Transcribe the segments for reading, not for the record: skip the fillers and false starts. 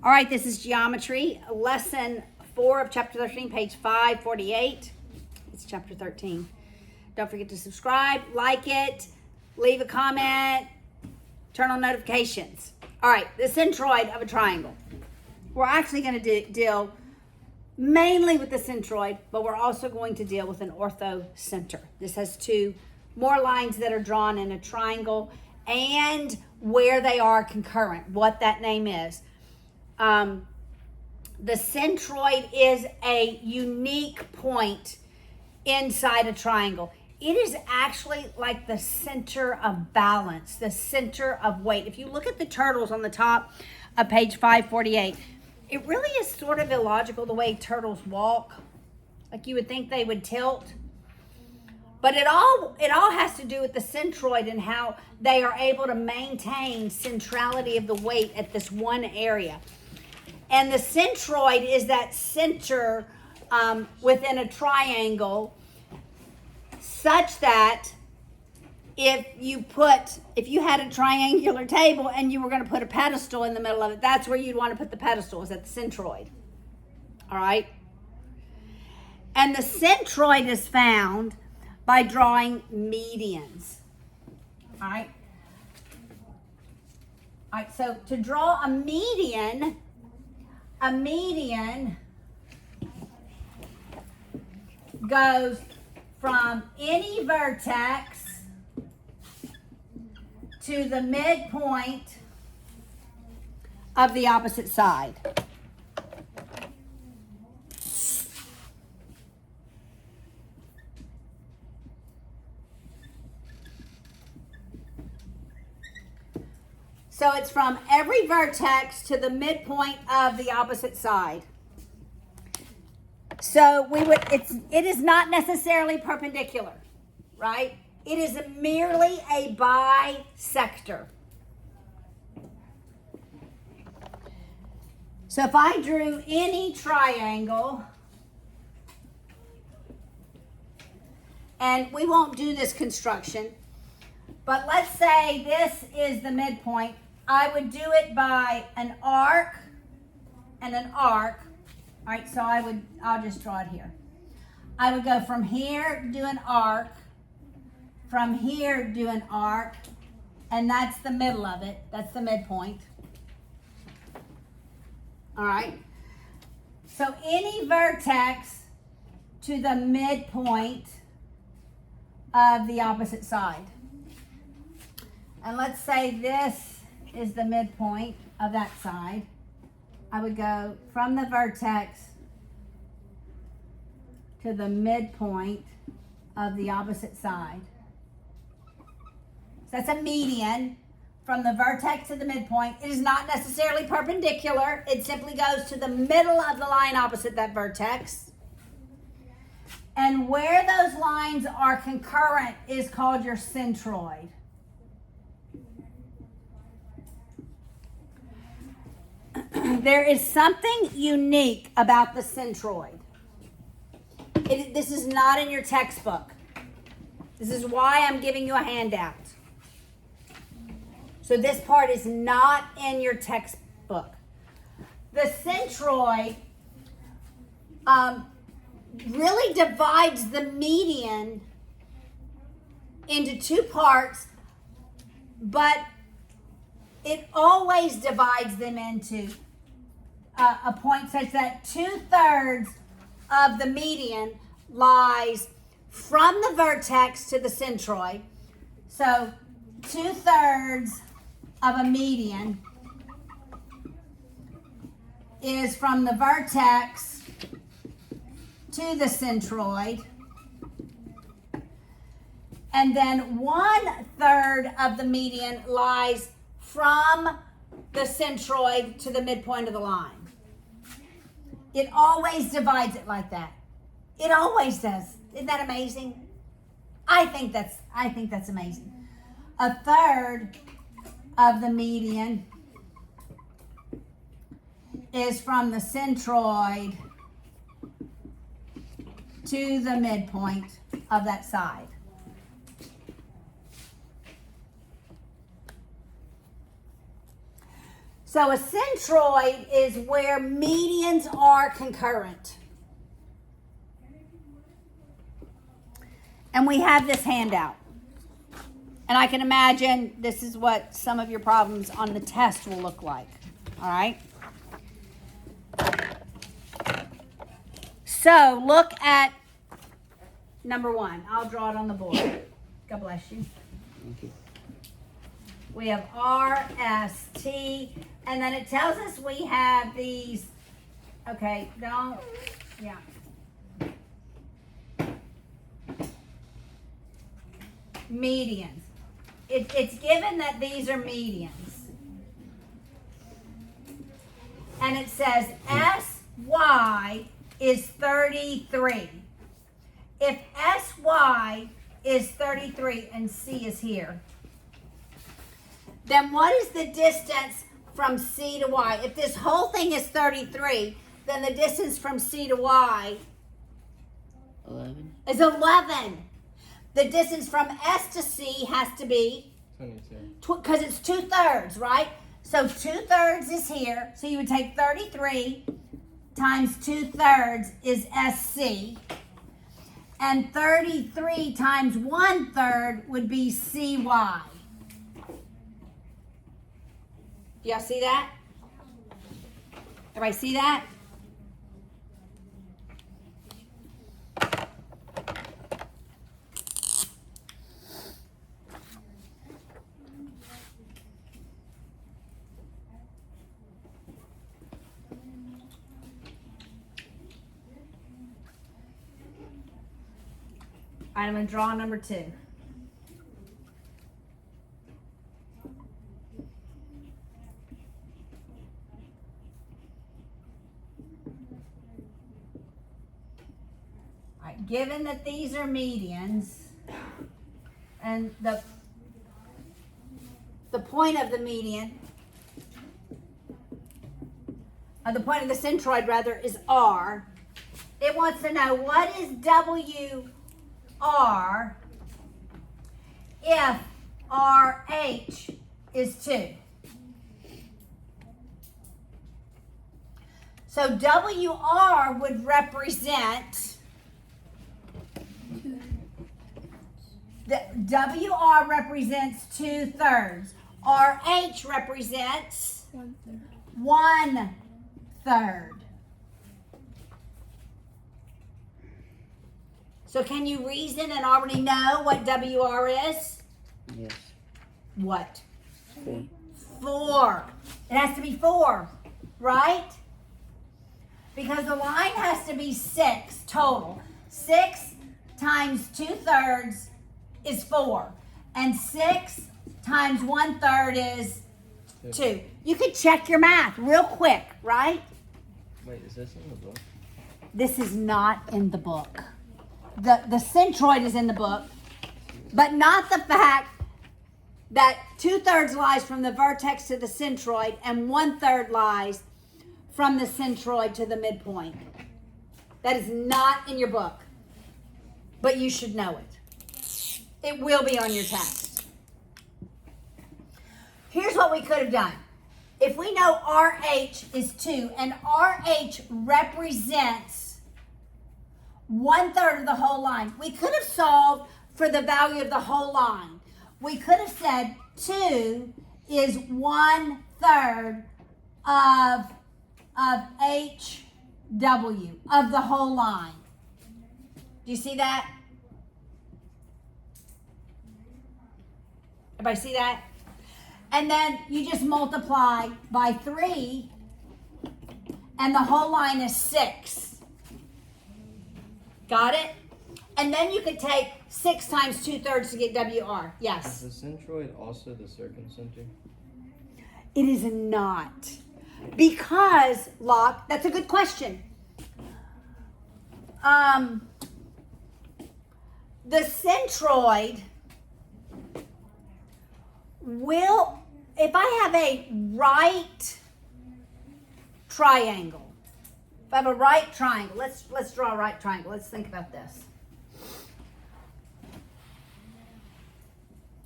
All right, this is geometry, lesson 4 of chapter 13, page 548. It's chapter 13. Don't forget to subscribe, like it, leave a comment, turn on notifications. All right, the centroid of a triangle. We're actually going to deal mainly with the centroid, but we're also going to deal with an orthocenter. This has two more lines that are drawn in a triangle and where they are concurrent, what that name is. The centroid is a unique point inside a triangle. It is actually like the center of balance, the center of weight. If you look at the turtles on the top of page 548, it really is sort of illogical the way turtles walk. Like you would think they would tilt. But it all has to do with the centroid and how they are able to maintain centrality of the weight at this one area. And the centroid is that center within a triangle, such that if you had a triangular table and you were going to put a pedestal in the middle of it, that's where you'd want to put the pedestal, is at the centroid. All right? And the centroid is found by drawing medians. All right? All right, so to draw a median goes from any vertex to the midpoint of the opposite side. So it's from every vertex to the midpoint of the opposite side. So it is not necessarily perpendicular, right? It is merely a bisector. So if I drew any triangle, and we won't do this construction, but let's say this is the midpoint, I would do it by an arc and an arc. All right, so I'll just draw it here. I would go from here, do an arc, from here, do an arc, and that's the middle of it. That's the midpoint. All right. So any vertex to the midpoint of the opposite side. And let's say this is the midpoint of that side. I would go from the vertex to the midpoint of the opposite side. So that's a median from the vertex to the midpoint. It is not necessarily perpendicular. It simply goes to the middle of the line opposite that vertex. And where those lines are concurrent is called your centroid. There is something unique about the centroid. This is not in your textbook. This is why I'm giving you a handout. So this part is not in your textbook. The centroid really divides the median into two parts, but it always divides them into a point such that 2/3 of the median lies from the vertex to the centroid. So 2/3 of a median is from the vertex to the centroid. And then 1/3 of the median lies from the centroid to the midpoint of the line. It always divides it like that. It always does. Isn't that amazing? I think that's amazing. 1/3 of the median is from the centroid to the midpoint of that side. So a centroid is where medians are concurrent. And we have this handout. And I can imagine this is what some of your problems on the test will look like. All right? So look at number 1. I'll draw it on the board. God bless you. Thank you. We have R, S, T, and then it tells us we have these, okay, don't, yeah. Medians. It's given that these are medians. And it says SY is 33. If SY is 33 and C is here, then what is the distance from C to Y? If this whole thing is 33, then the distance from C to Y 11. is 11. The distance from S to C has to be 22. Because it's 2/3, right? So 2/3 is here. So you would take 33 times 2/3 is SC. And 33 times 1/3 would be CY. Do y'all see that? Everybody see that? All right, I'm going to draw number 2. All right, given that these are medians, and the point of the median, or the point of the centroid rather, is R. It wants to know what is WR if RH is 2. So WR would represent, the WR represents 2/3. RH represents 1/3. So can you reason and already know what WR is? Yes. What? 4. 4. It has to be 4, right? Because the line has to be 6 total. 6 times 2/3 is 4. And 6 times 1/3 is 2. You could check your math real quick, right? Wait, is this in the book? This is not in the book. The centroid is in the book, but not the fact that 2/3 lies from the vertex to the centroid and 1/3 lies from the centroid to the midpoint. That is not in your book, but you should know it. It will be on your test. Here's what we could have done. If we know RH is 2 and RH represents 1/3 of the whole line, we could have solved for the value of the whole line. We could have said 2 is 1/3 of HW, of the whole line. Do you see that? Everybody see that? And then you just multiply by 3, and the whole line is 6. Got it? And then you could take 6 times 2/3 to get WR. Yes? Is the centroid also the circumcenter? It is not. Because, Locke, that's a good question. The centroid will, if I have a right triangle, if I have a right triangle, let's draw a right triangle. Let's think about this.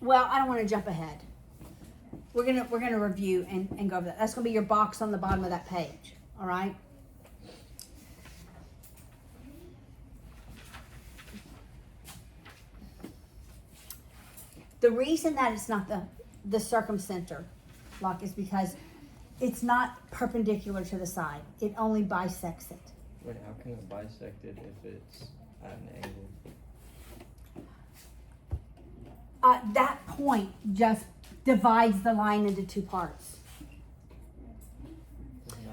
Well, I don't want to jump ahead. we're gonna review and go over that. That's gonna be your box on the bottom of that page. All right. The reason that it's not the circumcenter block is because it's not perpendicular to the side. It only bisects it. Wait, how can it bisect it if it's at an angle? That point just divides the line into two parts.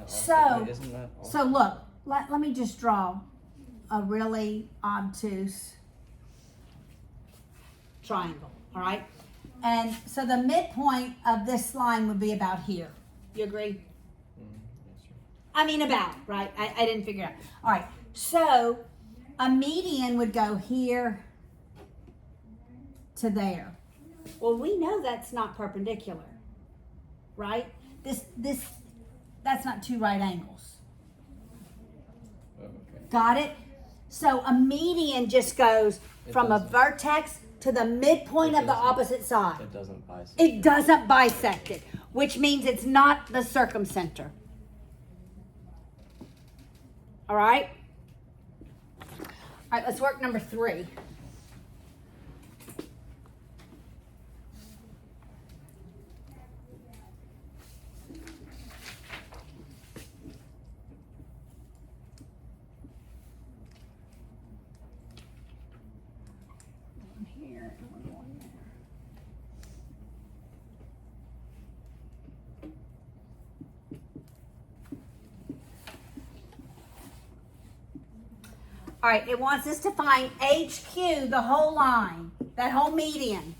Isn't that also, So look, let me just draw a really obtuse triangle, all right? And so the midpoint of this line would be about here. You agree? yes, sir. I mean about, right? I didn't figure it out. All right, so a median would go here to there. Well, we know that's not perpendicular, right? That's not two right angles. Oh, okay. Got it? So a median just goes from a vertex to the midpoint of the opposite side. It doesn't bisect. It doesn't bisect it, which means it's not the circumcenter. All right? All right, let's work number 3. Here and we're going there. All right, it wants us to find HQ, the whole line, that whole median,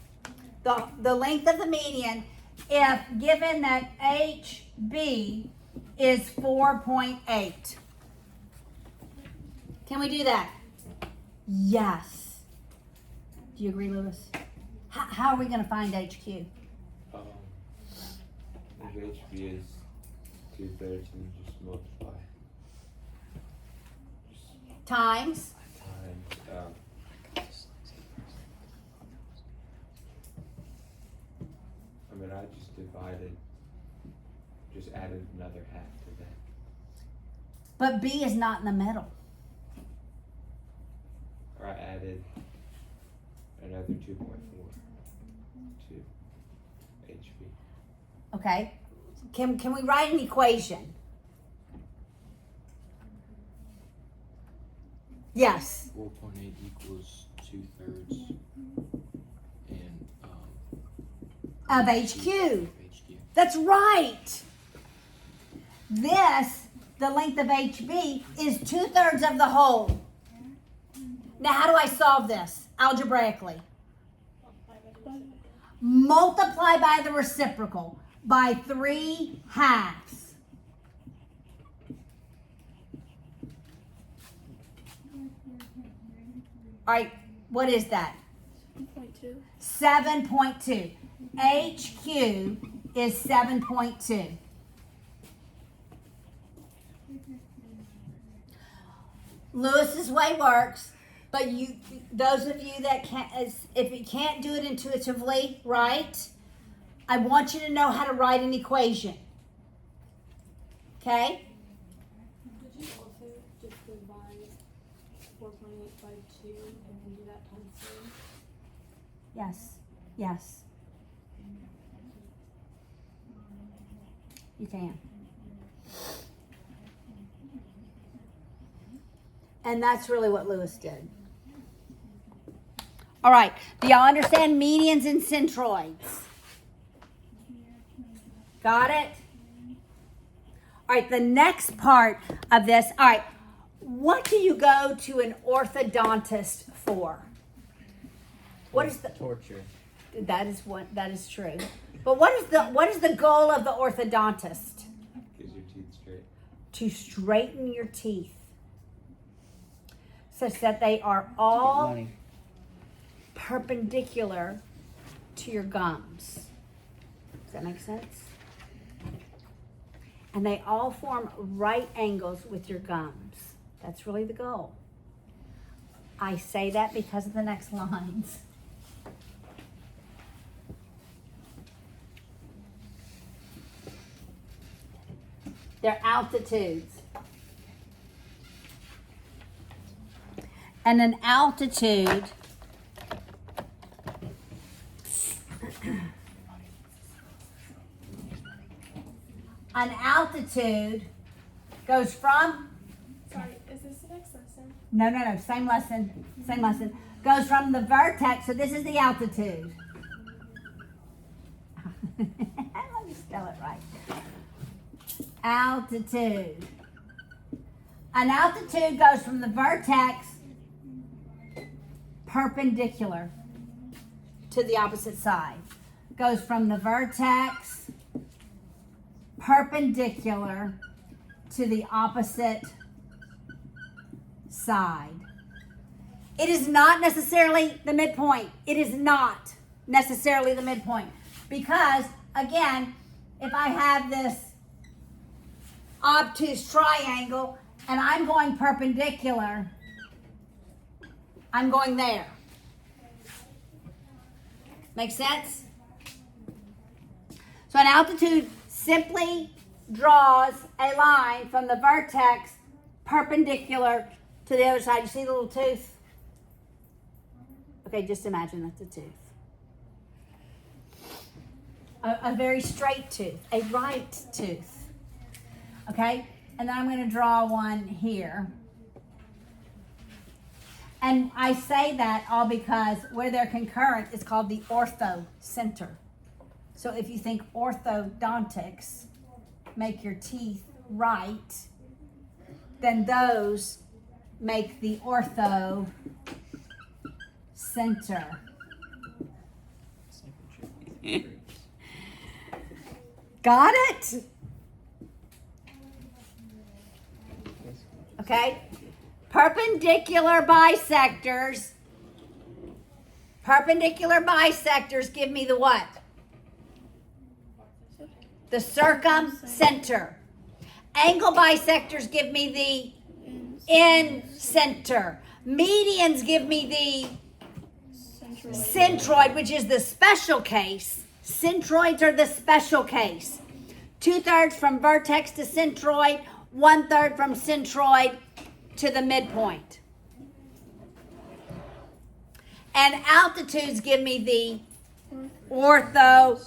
the length of the median, if given that HB is 4.8. Can we do that? Yes. Do you agree, Lewis? How are we going to find HQ? If HB is 2/3, then just multiply Times. times. I mean, I just added another half to that. But B is not in the middle. Or I added another 2.4 to HB. Okay. Can we write an equation? Yes. 4.8 equals 2/3 and Of HQ. HQ. That's right. This, the length of HB, is 2/3 of the whole. Now, how do I solve this algebraically? Multiply by the reciprocal by 3/2. All right, what is that? 7.2. HQ is 7.2. Lewis's way works, but those of you that can't, if you can't do it intuitively, right? I want you to know how to write an equation. Okay? Did you also just divide 4.8 by 2 and then do that times 3? Yes. Yes. You can. And that's really what Lewis did. All right. Do y'all understand medians and centroids? Got it? All right. The next part of this. All right. What do you go to an orthodontist for? What is the torture? That is true. But what is the goal of the orthodontist? Gives your teeth straight. To straighten your teeth such that they are all Money. perpendicular to your gums. Does that make sense? And they all form right angles with your gums. That's really the goal. I say that because of the next lines. They're altitudes. And an altitude goes from, Sorry, is this the next lesson? no, same lesson. Goes from the vertex, so this is the altitude. Let me spell it right. Altitude. An altitude goes from the vertex perpendicular to the opposite side. Goes from the vertex perpendicular to the opposite side. It is not necessarily the midpoint. It is not necessarily the midpoint. Because, again, if I have this obtuse triangle and I'm going perpendicular, I'm going there. Make sense? So an altitude simply draws a line from the vertex perpendicular to the other side. You see the little tooth? Okay, just imagine that's a tooth. A very straight tooth, a right tooth. Okay? And then I'm going to draw one here. And I say that all because where they're concurrent is called the orthocenter. So if you think orthodontics, make your teeth right, then those make the ortho center. Got it? Okay. Perpendicular bisectors give me the what? The circumcenter. Angle bisectors give me the in-center. Medians give me the centroid, which is the special case. Centroids are the special case. 2/3 from vertex to centroid, 1/3 from centroid to the midpoint. And altitudes give me the orthocenter.